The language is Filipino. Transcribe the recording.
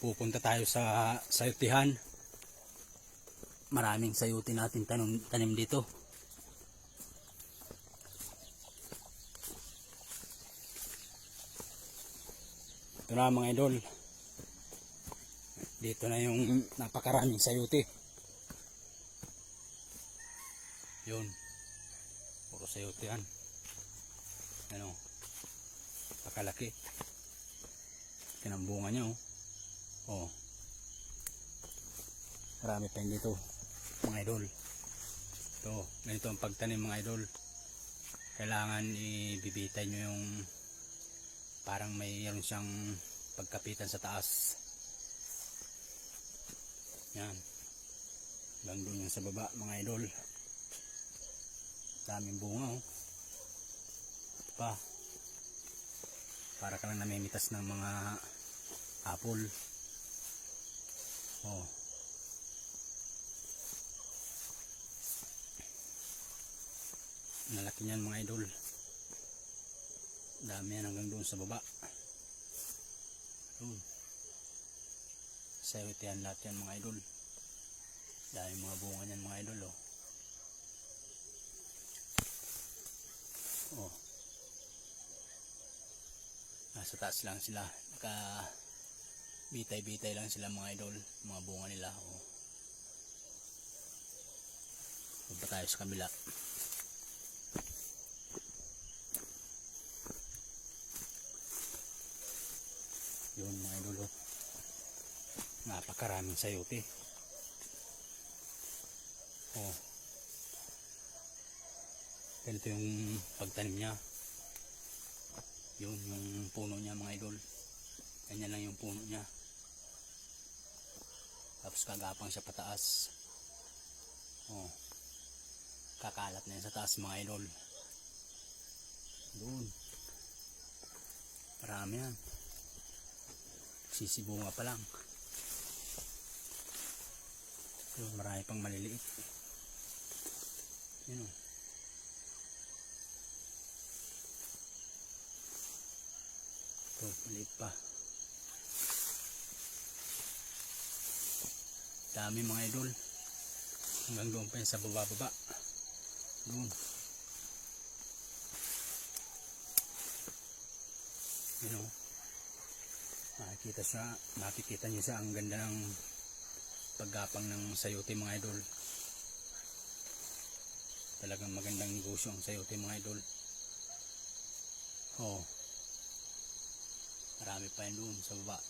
pupunta tayo sa sayutihan. Maraming sayuti natin tanim dito. Ito na mga idol. Dito na yung napakaraming sayuti. Yun. Puro sayuti yan. Ano? Pakalaki. Kinambunga niya oh. Oh. Marami pa yun dito mga idol. Ito, ganito ang pagtanim mga idol. Kailangan ibibitay nyo yung parang mayroon siyang pagkapitan sa taas. Yan. Hanggang doon yung sa baba mga idol. Daming bunga oh. Ito pa. Para ka lang namimitas ng mga apple. Oh. Nalaki niyan mga idol. Dami yan hanggang doon sa baba. Sayuti yan lahat yan mga idol. Dami mga bunga niyan mga idol oh. Oh. Nasa taas lang sila. Bitay-bitay lang sila mga idol. Mga bunga nila oh. Punta tayo sa kabila. Yun mga idol oh. Napakaraming sayuti. Oh. Ganito yung pagtanim niya. Yun yung puno niya mga idol. Ganyan lang yung puno niya. Tapos kagapang siya pataas. Oh. Kakalat na yan sa taas mga idol. Doon. Marami yan. Sisibunga pa lang. Yun, marami pang maliliit. Yun o. Ito, maliit pa. Dami mga idol. Hanggang doon pa yun sa baba-baba. Doon. Yun o. Makikita nyo siya ang ganda ng paggapang ng sayuti mga idol. Talagang magandang negosyo ang sayuti mga idol. Oh. Marami pa yun doon sa baba.